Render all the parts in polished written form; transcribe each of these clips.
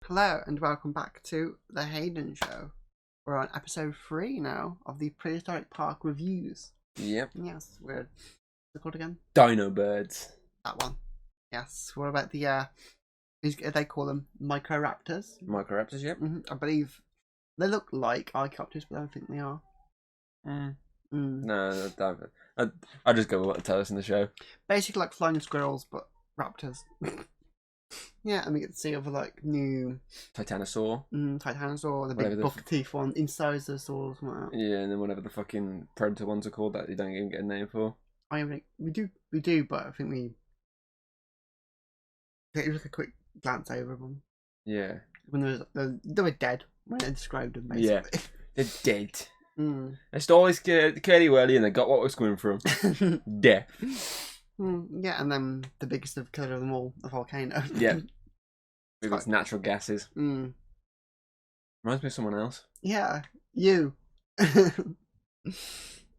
Hello and welcome back to the Hayden Show. We're on episode 3 now of the Prehistoric Park reviews. Yep. Yes, what's it called again? Dino Birds. That one. Yes. What about the they call them Microraptors? Microraptors, yep. I believe they look like Archaeopteryx, but I don't think they are. No, I don't. I just go with what they tell us in the show. Basically like flying squirrels, but raptors. Yeah, and we get to see other like new Titanosaur. Titanosaur, the big buck teeth one, Incisorosaur, something like that. Yeah, and then whatever the fucking predator ones are called that you don't even get a name for. I think we do, but I think we take like a quick glance over them. Yeah. When they were dead when they described them, basically. Yeah, they're dead. They stole this curly whirly and they got what was coming from. Death. Yeah, and then the biggest killer of them all, the volcano. Yeah. With its natural gases. Reminds me of someone else. Yeah, you. Oh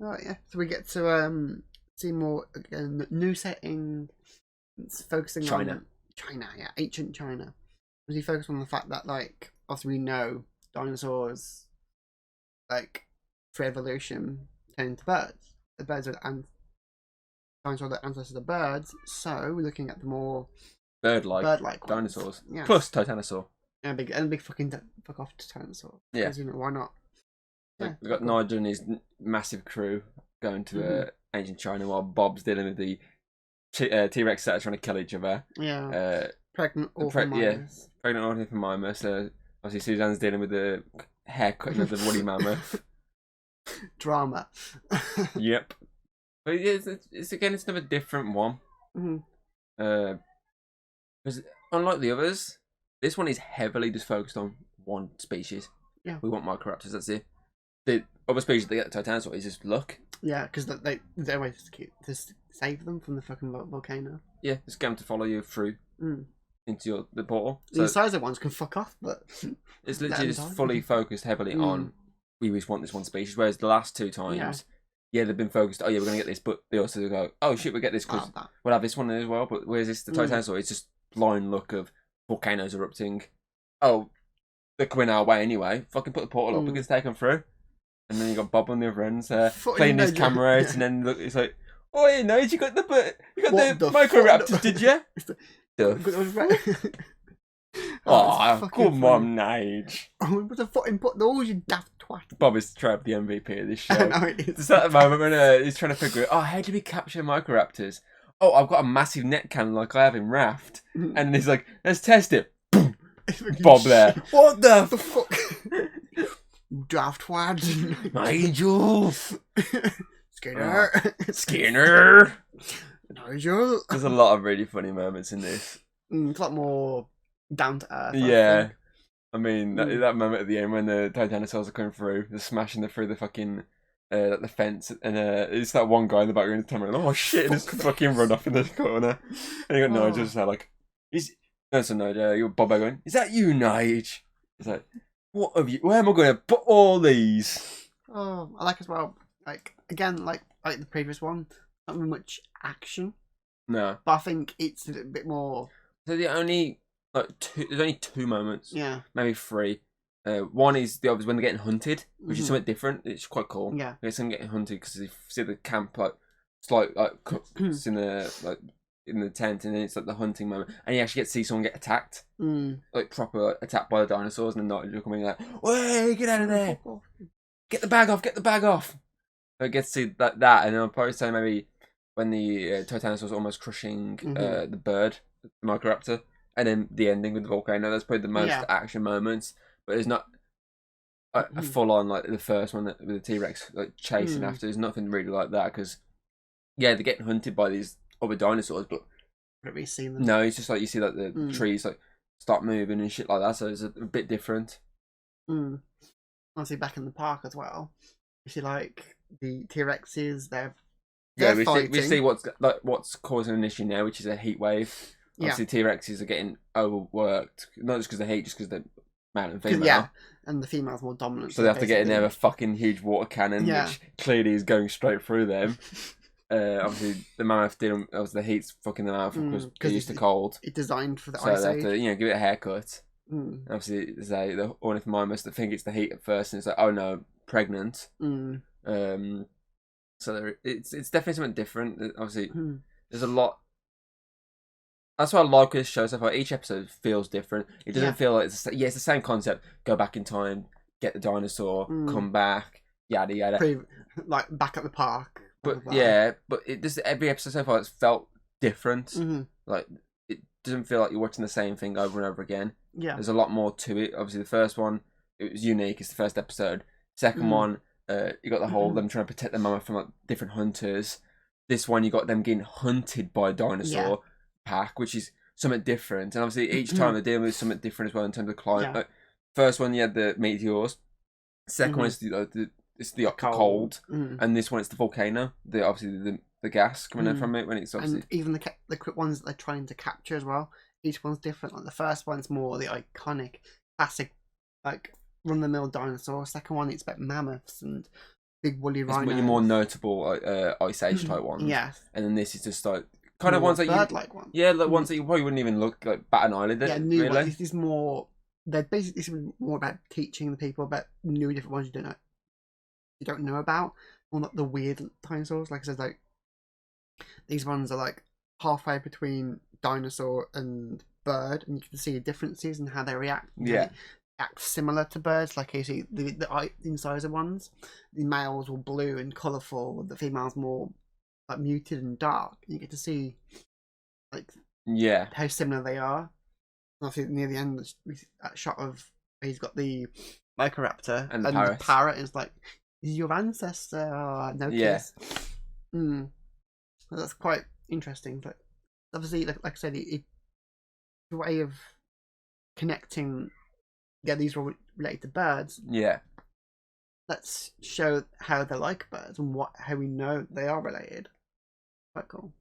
yeah, so we get to see more again, new setting. It's focusing on China, yeah, ancient China. We focus on the fact that, like, obviously we know dinosaurs, like, through evolution, turn into birds. The birds are dinosaurs are the ancestors of birds, so we're looking at the more bird-like dinosaurs. Yes. Plus Titanosaur. And a big fucking fuck off to Titanosaur. Yeah. Because, you know, why not? Yeah, We've got Nigel and his massive crew going to ancient China while Bob's dealing with the T-Rex that are trying to kill each other. Yeah. Pregnant orphan mimas. Pregnant orphan mimas. Obviously Suzanne's dealing with the haircutting of the woolly mammoth. Drama. Yep. But it's another different one. Because unlike the others, this one is heavily just focused on one species. Yeah. We want Microraptors, that's it. The other species that get the Titanosaur is just luck. Yeah, because there's a way to save them from the fucking volcano. Yeah, just get them to follow you through into the portal. The incisor ones can fuck off, but it's literally just fully focused heavily on we just want this one species. Whereas the last two times, they've been focused. Oh yeah, we're gonna get this, but they also go, oh shit, we get this because we'll have this one as well. But whereas this the Titanosaur, it's just blind luck of volcanoes erupting. Oh, they're coming our way anyway. Fucking put the portal up, we can take them through. And then you got Bob on the other end, playing his camera out, and then look, it's like, oh yeah, Nigel, you got the Microraptors, did you? Come on, Nigel. What the fucking put those, you daft twat. Bob is trapped the MVP of this show. I know it is. It's at the moment when he's trying to figure out, how do we capture Microraptors? Oh, I've got a massive net cannon like I have in Raft. And he's like, let's test it. Boom. Bob there. What the fuck? Daft twat. Nigel. Skinner. Nigel. There's a lot of really funny moments in this. It's a lot more down to earth. Yeah. I mean, that moment at the end when the Titanosaurs are coming through, they're smashing through the fucking the fence, and it's that one guy in the background telling me, oh shit, and just fucking run off in the corner. And you got Nigel just like, Nigel, you're Bob going, is that you, Nigel? It's like, what have you? Where am I going to put all these? Oh, I like as well. Like again, like the previous one, not much action. No, but I think it's a little bit more. So there's only two moments. Yeah, maybe three. One is the obvious when they're getting hunted, which is something different. It's quite cool. Yeah, it's them getting hunted because you see the camp cooks in the tent, and then it's like the hunting moment, and you actually get to see someone get attacked, like proper attacked by the dinosaurs, and then Nigel coming like, "Way, get out of there! Get the bag off! Get the bag off!" So I get to see that, and then I'll probably say maybe when the Titanosaur's almost crushing the bird, the Microraptor, and then the ending with the volcano. That's probably the most action moments, but there's not a full on like the first one with the T-Rex like chasing after. There's nothing really like that because they're getting hunted by these other dinosaurs, but have we seen them? No, it's just like you see like the trees like start moving and shit like that, so it's a bit different. Obviously back in the park as well, you see like the T-Rexes, we see what's causing an issue now, which is a heat wave. Obviously T-Rexes are getting overworked, not just because of the heat, just because they're male and female. Yeah, and the female's more dominant. So they have to get in there a fucking huge water cannon, which clearly is going straight through them. Obviously, the mammoth didn't. The heat's fucking them out because they're used to cold. It's designed for the so ice they age. have to, give it a haircut. Obviously, the ornithomimus that think it's the heat at first, and it's like, oh no, pregnant. So it's definitely something different. Obviously, there's a lot. That's what I like with this show so far. Each episode feels different. It doesn't feel like it's the same concept. Go back in time, get the dinosaur, come back, yada yada. Like back at the park. But yeah, but it just every episode so far it's felt different. Like it doesn't feel like you're watching the same thing over and over again. Yeah, there's a lot more to it. Obviously, the first one it was unique. It's the first episode. Second one, you got the whole them trying to protect their mama from like different hunters. This one, you got them getting hunted by a dinosaur pack, which is something different. And obviously, each time they're dealing with something different as well in terms of climate. Like, first one, you had the meteors. Second one is the cold, and this one it's the volcano. Obviously the gas coming in from it when it's obviously, and even the quick ones that they're trying to capture as well. Each one's different. Like the first one's more the iconic, classic, like run the mill dinosaur. Second one, it's about mammoths and big woolly rhinos. It's more notable Ice Age type ones. Yes. And then this is just like kind of ones that bird-like ones. Yeah, like ones that you probably wouldn't even look like bat an eyelid at. Yeah, new really. ones. This is more. They're basically this is more about teaching the people about new different ones you don't know about, or not the weird dinosaurs. Like I said, like these ones are like halfway between dinosaur and bird, and you can see the differences in how they react. Yeah, act similar to birds. Like you see the incisor ones, the males were blue and colourful, the females more like muted and dark. And you get to see like how similar they are. And obviously near the end, that shot of he's got the Microraptor and the parrot is like, "Is your ancestor?" Oh, no kiss. That's quite interesting. But obviously, like I said, it's a way of connecting. Yeah, these are all related to birds. Yeah. Let's show how they're like birds and how we know they are related. Quite cool.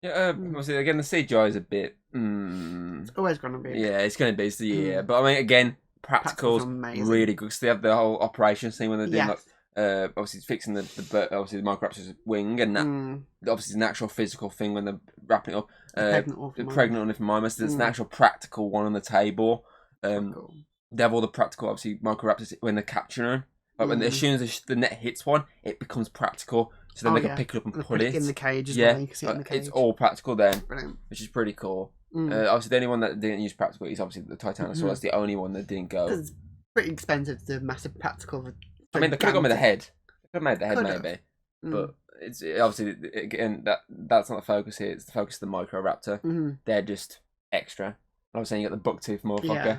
Yeah, obviously, again, the CGI is a bit. It's always going to be. Yeah, it's going to be. So, but I mean, again, practical's really good because they have the whole operation scene when they're doing like. Obviously fixing the Microraptor's wing, and that obviously is an actual physical thing when they're wrapping it up. The pregnant ornithomimus, there's an actual practical one on the table. Cool. They have all the practical, obviously, Microraptors when they're capturing them. Like as soon as the net hits one, it becomes practical. So then they can pick it up and put it in the cage as well. You can see it in the cage. It's all practical then, brilliant. Which is pretty cool. Obviously, the only one that didn't use practical is obviously the Titanosaur. That's the only one that didn't go. It's pretty expensive to do massive practical. I mean, they could have gone with the head. They could have made the head maybe, but it's obviously again that's not the focus here. It's the focus of the Microraptor. They're just extra. I was saying you got the bucktooth motherfucker. Yeah.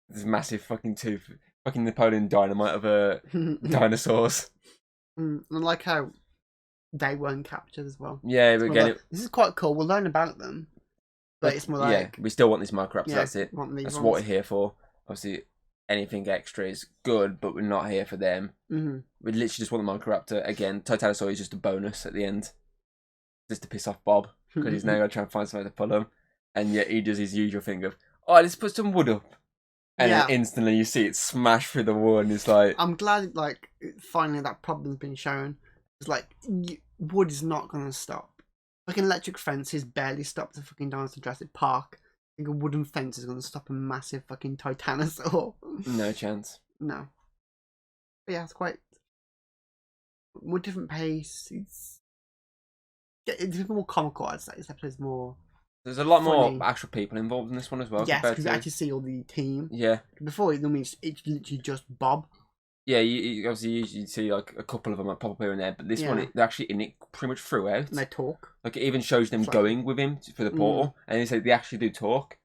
This massive fucking tooth, fucking Napoleon Dynamite of dinosaurs. I like how they weren't captured as well. Yeah, but again, this is quite cool. We'll learn about them, but it's more like we still want these Microraptors. That's it. That's what we're here for. Obviously, anything extra is good, but we're not here for them. We literally just want the Microraptor. Again, Titanosaur is just a bonus at the end, just to piss off Bob because he's now going to try and find something to pull him, and yet he does his usual thing of, let's put some wood up. And then instantly you see it smash through the wall, and it's like... I'm glad, like, finally that problem's been shown. It's like, wood is not going to stop. Like, an electric fence has barely stopped a fucking dinosaur Jurassic Park. I think a wooden fence is going to stop a massive fucking Titanosaur. No chance. No. But yeah, it's quite... more different pace. It's more comical, I'd say. This episode's more... There's a lot more actual people involved in this one as well. Yes, because you actually see all the team. Yeah. Before, it's literally just Bob. Yeah, you obviously usually see like a couple of them pop up here and there, but this one, they're actually in it pretty much throughout. And they talk. Like, it even shows them going with him for the portal, and they actually do talk.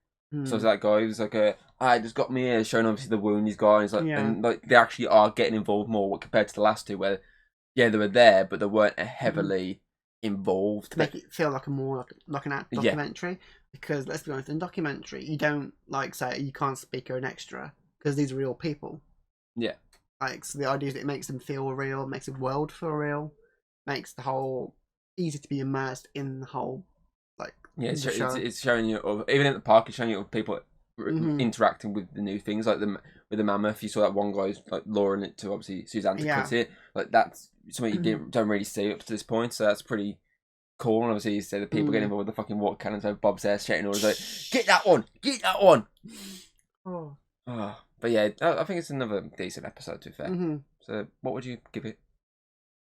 So that guy who's like, I just got me here, showing obviously the wound he's got, and it's like, and like they actually are getting involved more compared to the last two, where, they were there, but they weren't heavily involved. To make it feel like like an documentary. Because let's be honest, in documentary, you don't like say you can't speak or an extra because these are real people. Yeah. Like, so the idea is that it makes them feel real, makes the world feel real, makes the whole easy to be immersed in the whole it's showing you, even at the park, it's showing you people interacting with the new things, like with the mammoth. You saw that one guy like luring it to obviously Suzanne to cut it. Like, that's something you don't really see up to this point, so that's pretty cool. And obviously you say the people getting involved with the fucking water cannons over Bob's there shouting orders like, get that one, Oh. But yeah, I think it's another decent episode, to be fair. Mm-hmm. So, what would you give it?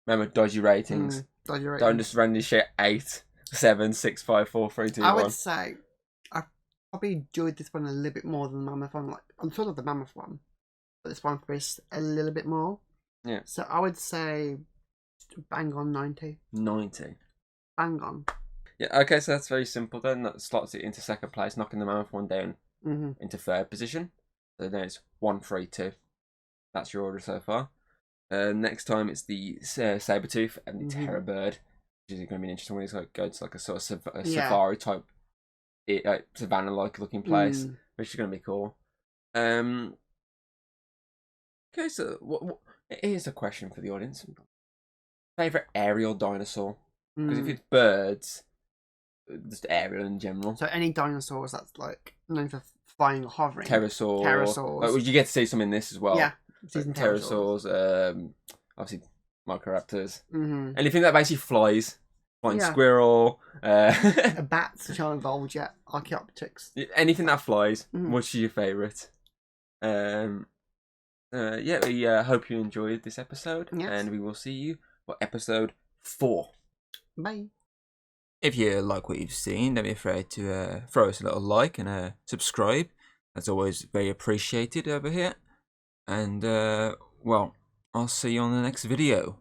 Remember, dodgy ratings. Dodgy ratings. Don't just run this shit 8, 7, 6, 5, 4, 3, 2, 1. I would say I probably enjoyed this one a little bit more than the mammoth one. Like, I'm sort of the mammoth one, but this one for a little bit more. Yeah. So I would say bang on 90. 90. Bang on. Yeah, okay, so that's very simple then. That slots it into second place, knocking the mammoth one down into third position. So then it's 1, 3, 2. That's your order so far. Next time it's the saber-tooth and the terror bird, which is going to be an interesting one. It's like go to like a sort of safari type, savannah-like looking place, which is going to be cool. Okay, so here's a question for the audience: favorite aerial dinosaur? Because if it's birds, just aerial in general. So any dinosaurs that's like known for flying or hovering. Pterosaurs. Like, would you get to see some in this as well? Yeah. Like pterosaurs, obviously microraptors. Anything that basically flies. Flying squirrel. Bats, which aren't involved yet. Archaeopteryx. Anything that flies. What's your favourite? We hope you enjoyed this episode. Yes. And we will see you for episode 4. Bye. If you like what you've seen, don't be afraid to throw us a little like and subscribe. That's always very appreciated over here. And, well, I'll see you on the next video.